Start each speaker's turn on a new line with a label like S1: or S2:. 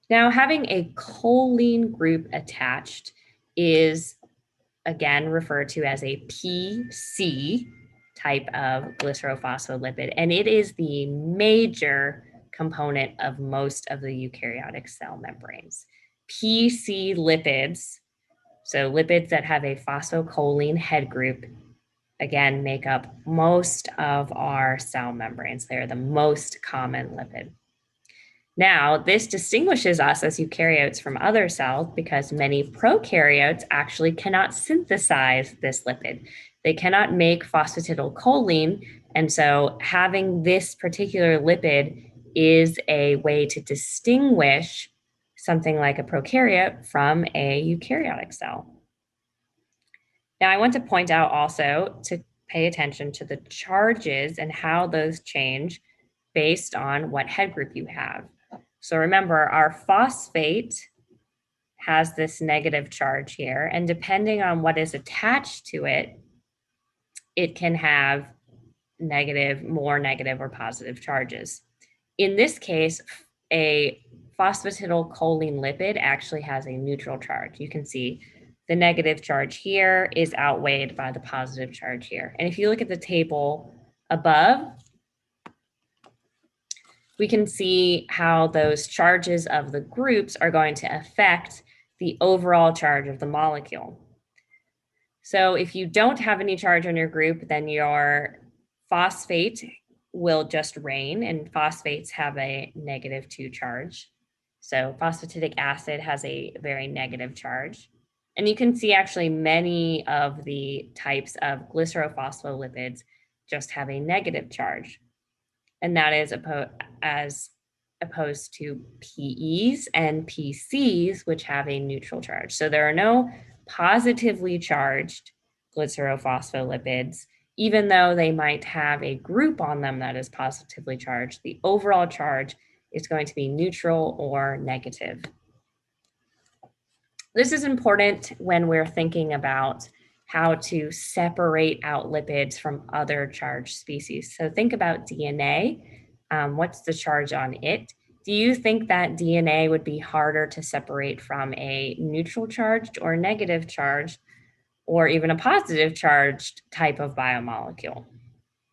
S1: Now, having a choline group attached is again referred to as a PC type of glycerophospholipid, and it is the major component of most of the eukaryotic cell membranes. PC lipids, so lipids that have a phosphocholine head group, again, make up most of our cell membranes. They are the most common lipid. Now, this distinguishes us as eukaryotes from other cells because many prokaryotes actually cannot synthesize this lipid. They cannot make phosphatidylcholine, and so having this particular lipid is a way to distinguish something like a prokaryote from a eukaryotic cell. Now, I want to point out also to pay attention to the charges and how those change based on what head group you have. So remember, our phosphate has this negative charge here, and depending on what is attached to it, it can have negative, more negative, or positive charges. In this case, a phosphatidylcholine lipid actually has a neutral charge. You can see the negative charge here is outweighed by the positive charge here. And if you look at the table above, we can see how those charges of the groups are going to affect the overall charge of the molecule. So if you don't have any charge on your group, then your phosphate will just reign, and phosphates have a -2 charge. So phosphatidic acid has a very negative charge. And you can see actually many of the types of glycerophospholipids just have a negative charge. And that is as opposed to PEs and PCs, which have a neutral charge. So there are no positively charged glycerophospholipids, even though they might have a group on them that is positively charged. The overall charge is going to be neutral or negative. This is important when we're thinking about how to separate out lipids from other charged species. So think about DNA. What's the charge on it? Do you think that DNA would be harder to separate from a neutral charged or negative charged or even a positive charged type of biomolecule?